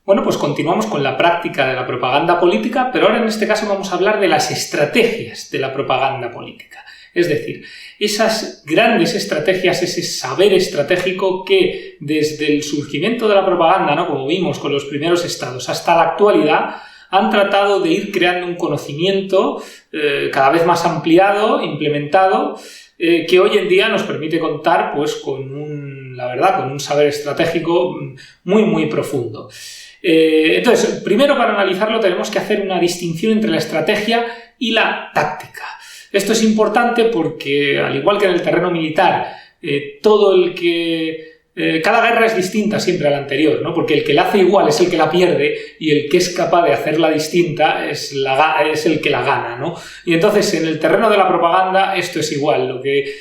Bueno, pues continuamos con la práctica de la propaganda política, pero ahora en este caso vamos a hablar de las estrategias de la propaganda política. Es decir, esas grandes estrategias, ese saber estratégico que desde el surgimiento de la propaganda, ¿no?, como vimos con los primeros estados, hasta la actualidad, han tratado de ir creando un conocimiento cada vez más ampliado, implementado, que hoy en día nos permite contar pues, con un saber estratégico muy profundo. Entonces, primero para analizarlo tenemos que hacer una distinción entre la estrategia y la táctica. Esto es importante porque, al igual que en el terreno militar, cada guerra es distinta siempre a la anterior, ¿no? Porque el que la hace igual es el que la pierde y el que es capaz de hacerla distinta es el que la gana, ¿no? Y entonces en el terreno de la propaganda esto es igual, lo que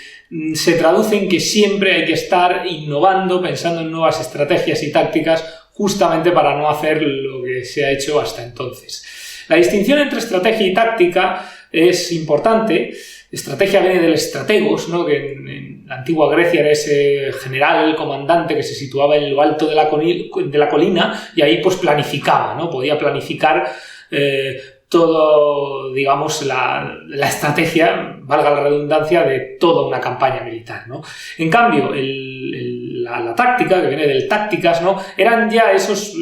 se traduce en que siempre hay que estar innovando, pensando en nuevas estrategias y tácticas justamente para no hacer lo que se ha hecho hasta entonces. La distinción entre estrategia y táctica es importante. Estrategia viene del estrategos, ¿no?, que en la antigua Grecia era ese general, comandante que se situaba en lo alto de la colina y ahí pues planificaba, ¿no? Podía planificar todo, digamos, la estrategia, valga la redundancia, de toda una campaña militar, ¿no? En cambio, la táctica, que viene del tácticas, ¿no?, eran ya esos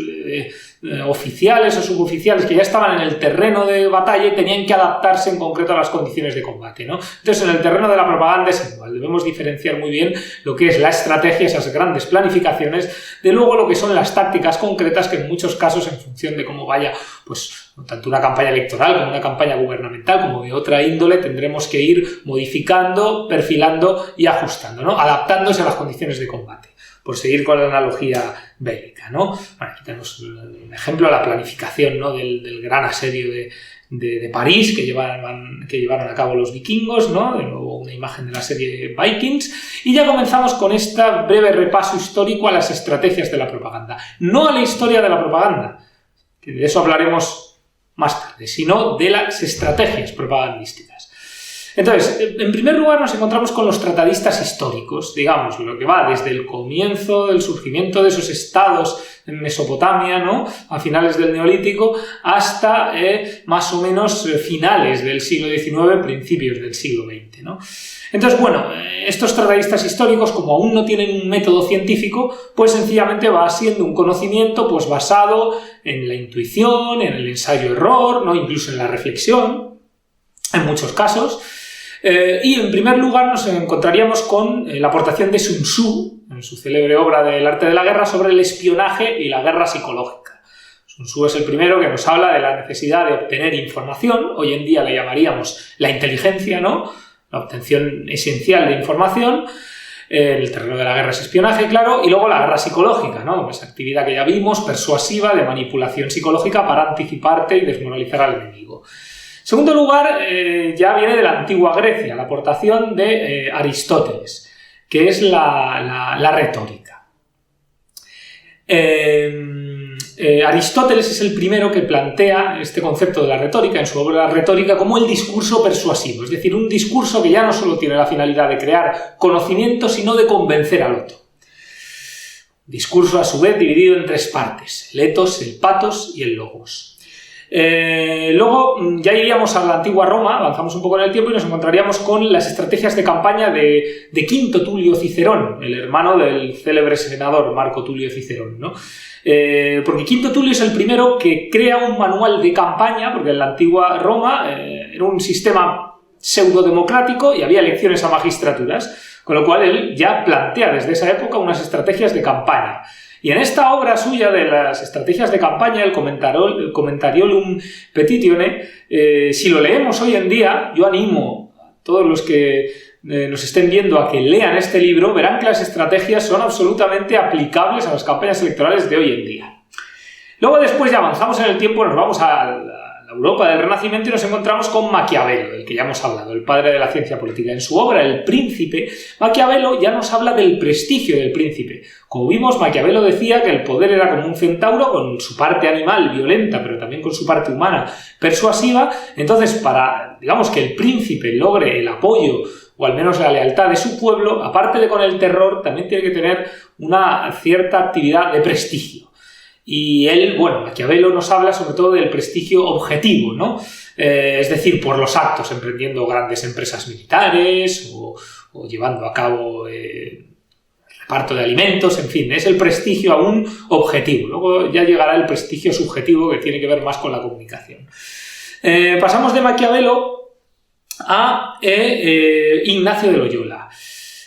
oficiales o suboficiales que ya estaban en el terreno de batalla y tenían que adaptarse en concreto a las condiciones de combate, ¿no? Entonces, en el terreno de la propaganda es igual, debemos diferenciar muy bien lo que es la estrategia, esas grandes planificaciones, de luego lo que son las tácticas concretas que en muchos casos, en función de cómo vaya, pues tanto una campaña electoral como una campaña gubernamental, como de otra índole, tendremos que ir modificando, perfilando y ajustando, ¿no?, adaptándose a las condiciones de combate, por seguir con la analogía bélica, ¿no? Bueno, aquí tenemos un ejemplo, la planificación, ¿no?, del gran asedio de París que llevaron a cabo los vikingos, ¿no? De nuevo una imagen de la serie Vikings, y ya comenzamos con este breve repaso histórico a las estrategias de la propaganda. No a la historia de la propaganda, que de eso hablaremos más tarde, sino de las estrategias propagandísticas. Entonces, en primer lugar nos encontramos con los tratadistas históricos, digamos, lo que va desde el comienzo del surgimiento de esos estados en Mesopotamia, ¿no?, a finales del Neolítico, hasta más o menos finales del siglo XIX, principios del siglo XX, ¿no? Entonces, bueno, estos tratadistas históricos, como aún no tienen un método científico, pues sencillamente va siendo un conocimiento pues basado en la intuición, en el ensayo-error, ¿no?, incluso en la reflexión, en muchos casos. Y en primer lugar nos encontraríamos con la aportación de Sun Tzu, en su célebre obra del arte de la guerra, sobre el espionaje y la guerra psicológica. Sun Tzu es el primero que nos habla de la necesidad de obtener información, hoy en día le llamaríamos la inteligencia, ¿no?, la obtención esencial de información. El terreno de la guerra es espionaje, claro, y luego la guerra psicológica, ¿no?, esa actividad que ya vimos, persuasiva, de manipulación psicológica para anticiparte y desmoralizar al enemigo. En segundo lugar, ya viene de la antigua Grecia, la aportación de Aristóteles, que es la retórica. Aristóteles es el primero que plantea este concepto de la retórica en su obra Retórica como el discurso persuasivo, es decir, un discurso que ya no solo tiene la finalidad de crear conocimiento, sino de convencer al otro. Discurso, a su vez, dividido en tres partes: el etos, el patos y el logos. Luego ya iríamos a la antigua Roma, avanzamos un poco en el tiempo y nos encontraríamos con las estrategias de campaña de Quinto Tulio Cicerón, el hermano del célebre senador Marco Tulio Cicerón, ¿no? Porque Quinto Tulio es el primero que crea un manual de campaña, porque en la antigua Roma era un sistema pseudodemocrático y había elecciones a magistraturas, con lo cual él ya plantea desde esa época unas estrategias de campaña. Y en esta obra suya de las estrategias de campaña, el Commentariolum Petitione, si lo leemos hoy en día, yo animo a todos los que nos estén viendo a que lean este libro, verán que las estrategias son absolutamente aplicables a las campañas electorales de hoy en día. Luego después ya avanzamos en el tiempo, nos vamos a la Europa del Renacimiento y nos encontramos con Maquiavelo, del que ya hemos hablado, el padre de la ciencia política. En su obra El Príncipe, Maquiavelo ya nos habla del prestigio del príncipe. Como vimos, Maquiavelo decía que el poder era como un centauro con su parte animal violenta, pero también con su parte humana persuasiva. Entonces, para, digamos, que el príncipe logre el apoyo o al menos la lealtad de su pueblo, aparte de con el terror, también tiene que tener una cierta actividad de prestigio. Y él, bueno, Maquiavelo nos habla sobre todo del prestigio objetivo, ¿no? Es decir, por los actos, emprendiendo grandes empresas militares o llevando a cabo reparto de alimentos, en fin, es el prestigio aún objetivo. Luego ya llegará el prestigio subjetivo, que tiene que ver más con la comunicación. Pasamos de Maquiavelo a Ignacio de Loyola,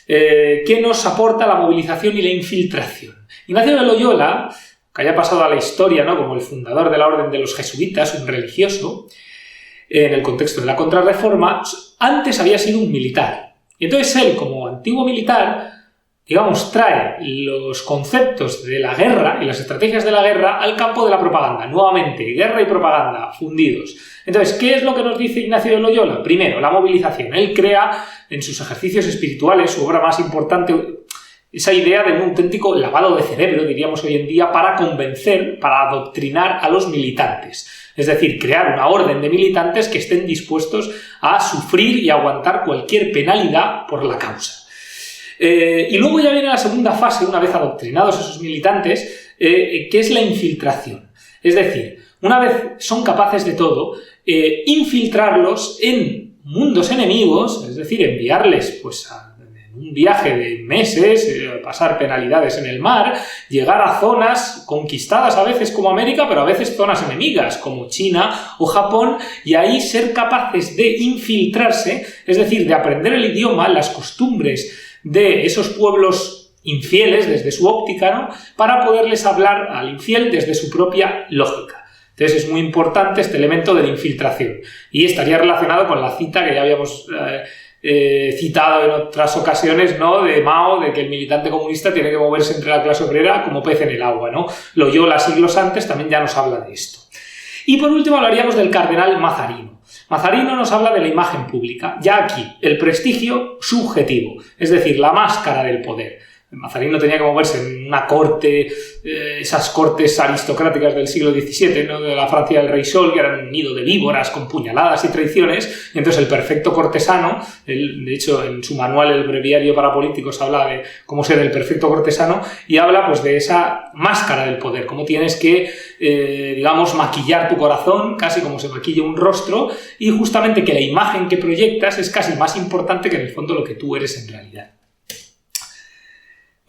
que nos aporta la movilización y la infiltración. Ignacio de Loyola, que haya pasado a la historia, ¿no?, como el fundador de la Orden de los Jesuitas, un religioso, en el contexto de la Contrarreforma, antes había sido un militar. Y entonces él, como antiguo militar, digamos, trae los conceptos de la guerra y las estrategias de la guerra al campo de la propaganda. Nuevamente, guerra y propaganda fundidos. Entonces, ¿qué es lo que nos dice Ignacio de Loyola? Primero, la movilización. Él crea en sus ejercicios espirituales, su obra más importante, esa idea de un auténtico lavado de cerebro, diríamos hoy en día, para convencer, para adoctrinar a los militantes. Es decir, crear una orden de militantes que estén dispuestos a sufrir y aguantar cualquier penalidad por la causa. Y luego ya viene la segunda fase, una vez adoctrinados esos militantes, que es la infiltración. Es decir, una vez son capaces de todo, infiltrarlos en mundos enemigos, es decir, enviarles pues un viaje de meses, pasar penalidades en el mar, llegar a zonas conquistadas a veces como América, pero a veces zonas enemigas como China o Japón, y ahí ser capaces de infiltrarse, es decir, de aprender el idioma, las costumbres de esos pueblos infieles desde su óptica, ¿no?, para poderles hablar al infiel desde su propia lógica. Entonces es muy importante este elemento de la infiltración, y estaría relacionado con la cita que ya habíamos citado en otras ocasiones, ¿no?, de Mao, de que el militante comunista tiene que moverse entre la clase obrera como pez en el agua, ¿no? Loyola, siglos antes, también ya nos habla de esto. Y por último hablaríamos del cardenal Mazarino. Mazarino nos habla de la imagen pública, ya aquí, el prestigio subjetivo, es decir, la máscara del poder. Mazarino tenía que moverse en una corte, esas cortes aristocráticas del siglo XVII, ¿no?, de la Francia del Rey Sol, que eran un nido de víboras con puñaladas y traiciones, y entonces el perfecto cortesano, de hecho en su manual, el Breviario para Políticos, habla de cómo ser el perfecto cortesano, y habla pues de esa máscara del poder, cómo tienes que, digamos, maquillar tu corazón, casi como se maquilla un rostro, y justamente que la imagen que proyectas es casi más importante que en el fondo lo que tú eres en realidad.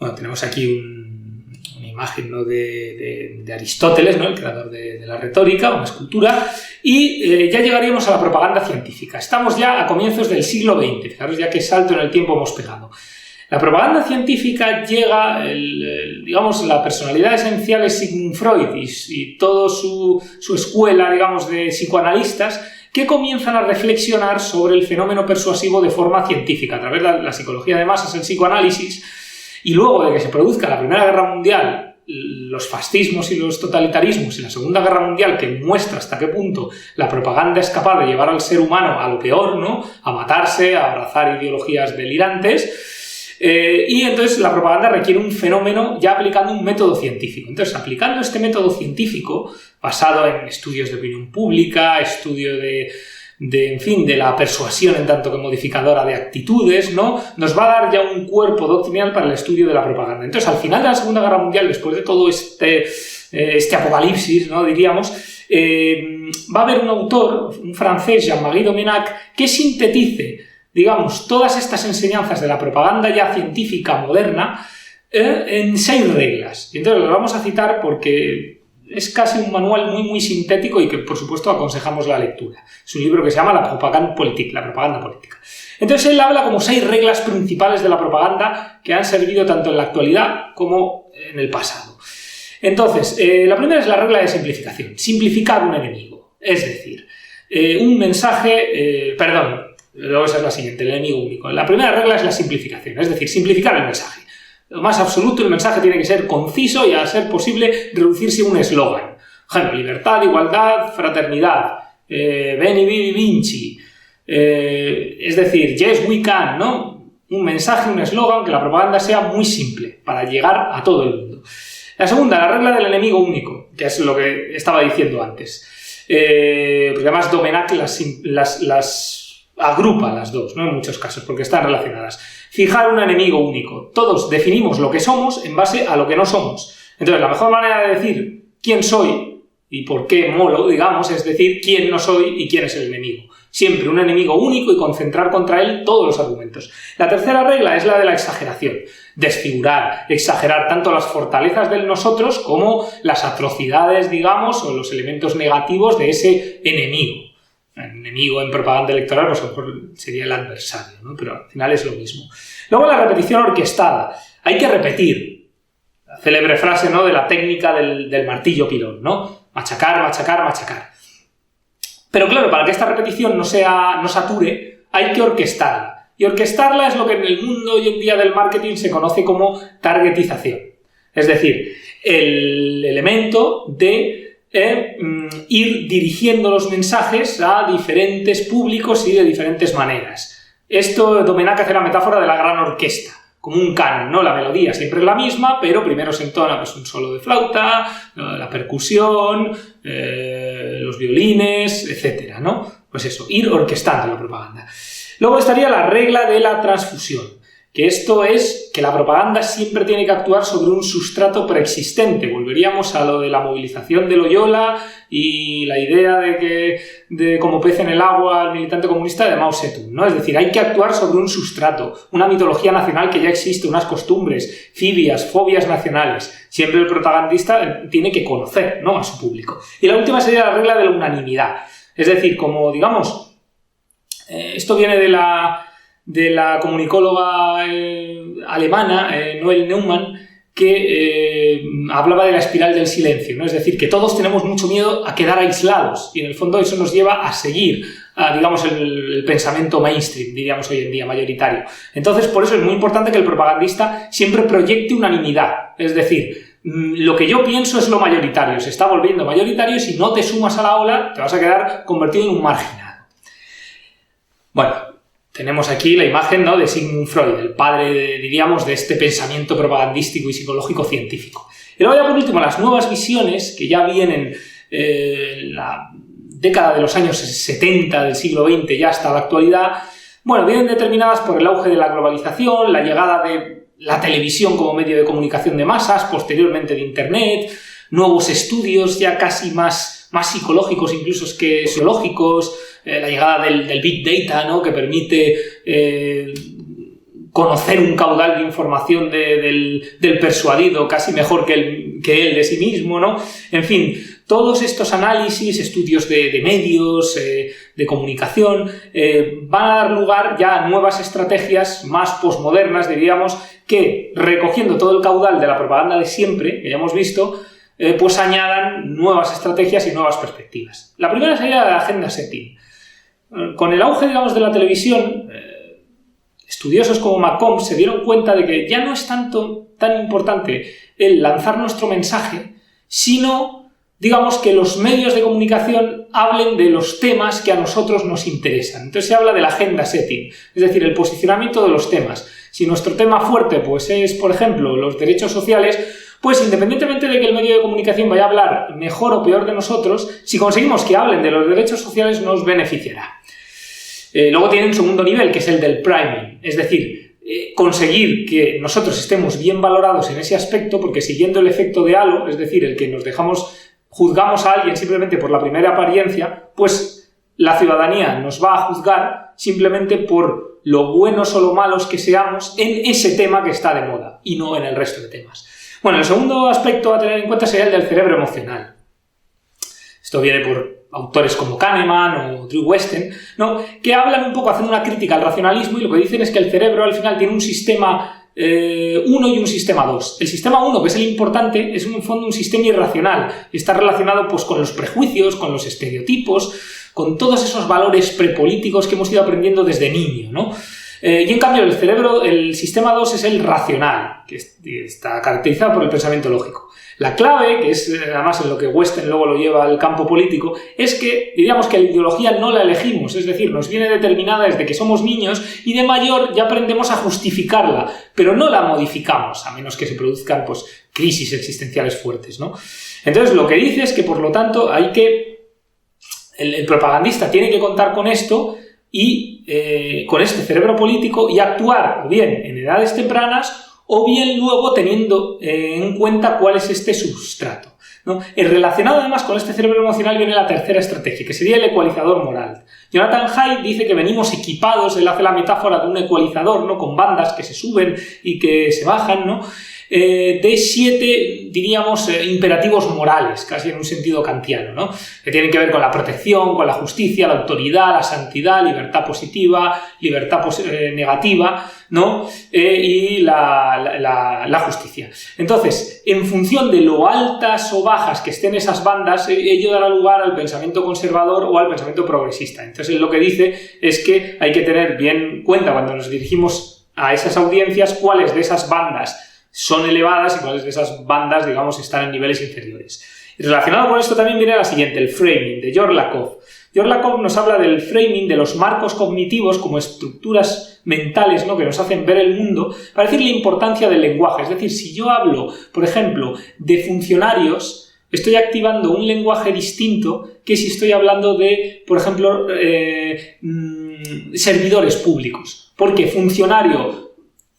Bueno, tenemos aquí una imagen, ¿no?, de Aristóteles, ¿no?, el creador de la retórica, una escultura, y ya llegaríamos a la propaganda científica. Estamos ya a comienzos del siglo XX, fijaros ya qué salto en el tiempo hemos pegado. La propaganda científica llega, digamos, la personalidad esencial es Sigmund Freud y toda su escuela, digamos, de psicoanalistas, que comienzan a reflexionar sobre el fenómeno persuasivo de forma científica, a través de la psicología de masas, el psicoanálisis. Y luego de que se produzca la Primera Guerra Mundial, los fascismos y los totalitarismos, y la Segunda Guerra Mundial, que muestra hasta qué punto la propaganda es capaz de llevar al ser humano a lo peor, ¿no?, a matarse, a abrazar ideologías delirantes, y entonces la propaganda requiere un fenómeno ya aplicando un método científico. Entonces, aplicando este método científico, basado en estudios de opinión pública, estudio en fin, de la persuasión en tanto que modificadora de actitudes, ¿no?, nos va a dar ya un cuerpo doctrinal para el estudio de la propaganda. Entonces, al final de la Segunda Guerra Mundial, después de todo este apocalipsis, ¿no?, diríamos, va a haber un autor, un francés, Jean-Marie Domenach, que sintetice, digamos, todas estas enseñanzas de la propaganda ya científica moderna en 6 reglas. Y entonces las vamos a citar porque es casi un manual muy, muy sintético y que, por supuesto, aconsejamos la lectura. Es un libro que se llama La propaganda política. Entonces, él habla como 6 reglas principales de la propaganda que han servido tanto en la actualidad como en el pasado. Entonces, la primera es la regla de simplificación. Simplificar un enemigo. Es decir, un mensaje... luego esa es la siguiente, el enemigo único. La primera regla es la simplificación, es decir, simplificar el mensaje. Lo más absoluto, el mensaje tiene que ser conciso y, a ser posible, reducirse a un eslogan. Por ejemplo, libertad, igualdad, fraternidad, Veni, Vidi, Vinci, es decir, yes, we can, ¿no? Un mensaje, un eslogan, que la propaganda sea muy simple para llegar a todo el mundo. La segunda, la regla del enemigo único, que es lo que estaba diciendo antes. Porque además Domenach las agrupa las dos, ¿no?, en muchos casos, porque están relacionadas. Fijar un enemigo único. Todos definimos lo que somos en base a lo que no somos. Entonces, la mejor manera de decir quién soy y por qué molo, digamos, es decir, quién no soy y quién es el enemigo. Siempre un enemigo único y concentrar contra él todos los argumentos. La tercera regla es la de la exageración. Desfigurar, exagerar tanto las fortalezas de nosotros como las atrocidades, digamos, o los elementos negativos de ese enemigo. El enemigo en propaganda electoral, pues a lo mejor sería el adversario, ¿no? Pero al final es lo mismo. Luego la repetición orquestada. Hay que repetir. La célebre frase, ¿no?, de la técnica del martillo pilón, ¿no? Machacar, machacar, machacar. Pero claro, para que esta repetición no sature, hay que orquestarla. Y orquestarla es lo que en el mundo hoy en día del marketing se conoce como targetización. Es decir, el elemento de ir dirigiendo los mensajes a diferentes públicos y de diferentes maneras. Esto Domenech hace la metáfora de la gran orquesta, como un canon, ¿no? La melodía siempre es la misma, pero primero se entona pues, un solo de flauta, la percusión, los violines, etcétera, ¿no? Pues eso, ir orquestando la propaganda. Luego estaría la regla de la transfusión, que esto es que la propaganda siempre tiene que actuar sobre un sustrato preexistente. Volveríamos a lo de la movilización de Loyola y la idea de como pez en el agua al militante comunista de Mao Zedong, ¿no? Es decir, hay que actuar sobre un sustrato, una mitología nacional que ya existe, unas costumbres, filias, fobias nacionales. Siempre el propagandista tiene que conocer, ¿no?, a su público. Y la última sería la regla de la unanimidad. Es decir, como digamos, esto viene de la comunicóloga alemana, Noel Neumann, que hablaba de la espiral del silencio, ¿no? Es decir, que todos tenemos mucho miedo a quedar aislados y en el fondo eso nos lleva a seguir, digamos, el pensamiento mainstream, diríamos hoy en día, mayoritario. Entonces, por eso es muy importante que el propagandista siempre proyecte unanimidad, es decir, lo que yo pienso es lo mayoritario, se está volviendo mayoritario y si no te sumas a la ola te vas a quedar convertido en un marginado. Bueno, tenemos aquí la imagen, ¿no?, de Sigmund Freud, el padre, diríamos, de este pensamiento propagandístico y psicológico científico. Y luego ya por último, las nuevas visiones que ya vienen en la década de los años 70 del siglo XX ya hasta la actualidad, bueno, vienen determinadas por el auge de la globalización, la llegada de la televisión como medio de comunicación de masas, posteriormente de Internet, nuevos estudios ya casi más psicológicos incluso que sociológicos, la llegada del Big Data, ¿no?, que permite conocer un caudal de información del persuadido casi mejor que él de sí mismo, ¿no? En fin, todos estos análisis, estudios de medios, de comunicación, van a dar lugar ya a nuevas estrategias más posmodernas, diríamos, que recogiendo todo el caudal de la propaganda de siempre, que ya hemos visto, pues añadan nuevas estrategias y nuevas perspectivas. La primera sería la agenda setting. Con el auge, digamos, de la televisión, estudiosos como McCombs se dieron cuenta de que ya no es tan importante el lanzar nuestro mensaje, sino, digamos, que los medios de comunicación hablen de los temas que a nosotros nos interesan. Entonces se habla de la agenda setting, es decir, el posicionamiento de los temas. Si nuestro tema fuerte pues es, por ejemplo, los derechos sociales, pues independientemente de que el medio de comunicación vaya a hablar mejor o peor de nosotros, si conseguimos que hablen de los derechos sociales nos beneficiará. Luego tiene un segundo nivel, que es el del priming, es decir, conseguir que nosotros estemos bien valorados en ese aspecto, porque siguiendo el efecto de halo, es decir, el que juzgamos a alguien simplemente por la primera apariencia, pues la ciudadanía nos va a juzgar simplemente por lo buenos o lo malos que seamos en ese tema que está de moda y no en el resto de temas. Bueno, el segundo aspecto a tener en cuenta sería el del cerebro emocional. Esto viene por autores como Kahneman o Drew Westen, ¿no?, que hablan un poco, hacen una crítica al racionalismo y lo que dicen es que el cerebro al final tiene un sistema 1 y un sistema 2. El sistema 1, que es el importante, es en el fondo un sistema irracional. Está relacionado pues, con los prejuicios, con los estereotipos, con todos esos valores prepolíticos que hemos ido aprendiendo desde niño, ¿no? Y en cambio el sistema 2 es el racional, que está caracterizado por el pensamiento lógico. La clave, que es además en lo que Westen luego lo lleva al campo político, es que diríamos que la ideología no la elegimos, es decir, nos viene determinada desde que somos niños y de mayor ya aprendemos a justificarla, pero no la modificamos, a menos que se produzcan pues, crisis existenciales fuertes, ¿no? Entonces lo que dice es que por lo tanto el propagandista tiene que contar con esto y con este cerebro político y actuar o bien en edades tempranas o bien luego teniendo en cuenta cuál es este sustrato. ¿no? Relacionado además con este cerebro emocional viene la tercera estrategia, que sería el ecualizador moral. Jonathan Haidt dice que venimos equipados, él hace la metáfora de un ecualizador, ¿no? Con bandas que se suben y que se bajan, ¿no? De 7, diríamos, imperativos morales, casi en un sentido kantiano, ¿no? Que tienen que ver con la protección, con la justicia, la autoridad, la santidad, libertad positiva, libertad negativa, ¿no? Y la justicia. Entonces, en función de lo altas o bajas que estén esas bandas, ello dará lugar al pensamiento conservador o al pensamiento progresista. Entonces, él lo que dice es que hay que tener bien cuenta cuando nos dirigimos a esas audiencias cuáles de esas bandas son elevadas y cuáles de esas bandas, digamos, están en niveles inferiores. Y relacionado con esto también viene la siguiente, el framing, de George Lakoff. George Lakoff nos habla del framing, de los marcos cognitivos como estructuras mentales, ¿no? Que nos hacen ver el mundo, para decir la importancia del lenguaje. Es decir, si yo hablo, por ejemplo, de funcionarios, estoy activando un lenguaje distinto que si estoy hablando de, por ejemplo, servidores públicos. Porque funcionario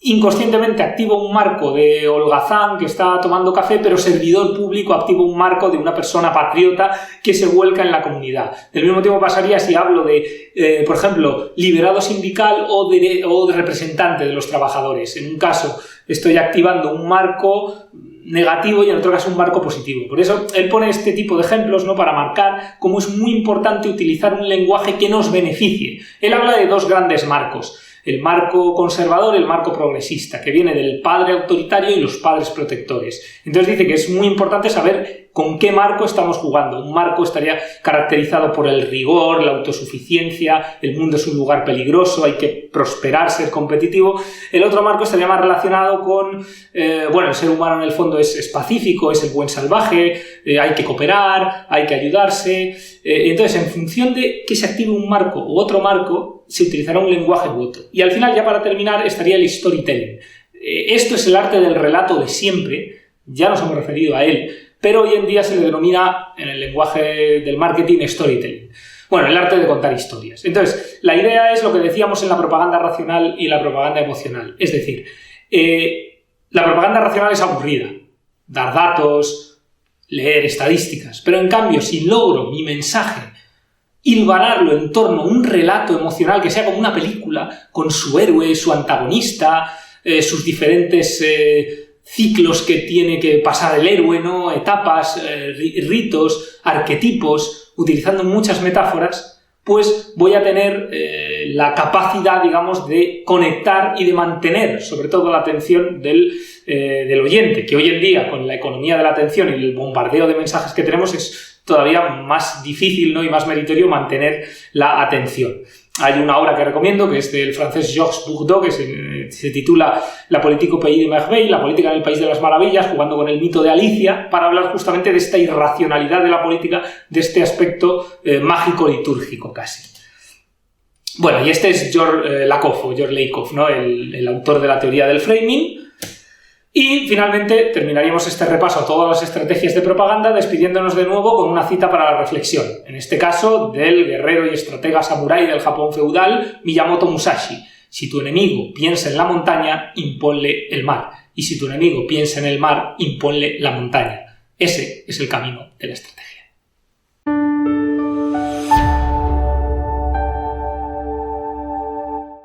inconscientemente activo un marco de holgazán que está tomando café, pero servidor público activo un marco de una persona patriota que se vuelca en la comunidad. Del mismo tiempo pasaría si hablo de, por ejemplo, liberado sindical o de representante de los trabajadores. En un caso estoy activando un marco negativo y en otro caso un marco positivo. Por eso él pone este tipo de ejemplos, ¿no? Para marcar cómo es muy importante utilizar un lenguaje que nos beneficie. Él habla de dos grandes marcos. El marco conservador y el marco progresista, que viene del padre autoritario y los padres protectores. Entonces dice que es muy importante saber con qué marco estamos jugando. Un marco estaría caracterizado por el rigor, la autosuficiencia, el mundo es un lugar peligroso, hay que prosperar, ser competitivo. El otro marco estaría más relacionado con, el ser humano en el fondo es pacífico, es el buen salvaje, hay que cooperar, hay que ayudarse. Entonces, en función de que se active un marco u otro marco, se utilizará un lenguaje u otro. Y al final, ya para terminar, estaría el storytelling. Esto es el arte del relato de siempre, ya nos hemos referido a él, pero hoy en día se le denomina, en el lenguaje del marketing, storytelling. Bueno, el arte de contar historias. Entonces, la idea es lo que decíamos en la propaganda racional y la propaganda emocional. Es decir, la propaganda racional es aburrida. Dar datos, leer estadísticas. Pero en cambio, si logro mi mensaje hilvanarlo en torno a un relato emocional que sea como una película, con su héroe, su antagonista, sus diferentes ciclos que tiene que pasar el héroe, ¿no? Etapas, ritos, arquetipos, utilizando muchas metáforas, pues voy a tener la capacidad, digamos, de conectar y de mantener, sobre todo, la atención del oyente, que hoy en día, con la economía de la atención y el bombardeo de mensajes que tenemos, es todavía más difícil, ¿no? Y más meritorio mantener la atención. Hay una obra que recomiendo, que es del francés Georges Bourdieu, que se titula La politique au pays de merveilles, la política en el país de las maravillas, jugando con el mito de Alicia, para hablar justamente de esta irracionalidad de la política, de este aspecto mágico-litúrgico casi. Bueno, y este es George Lakoff, ¿no? El autor de la teoría del framing. Y finalmente terminaríamos este repaso a todas las estrategias de propaganda despidiéndonos de nuevo con una cita para la reflexión, en este caso del guerrero y estratega samurái del Japón feudal Miyamoto Musashi. Si tu enemigo piensa en la montaña, imponle el mar. Y si tu enemigo piensa en el mar, imponle la montaña. Ese es el camino de la estrategia.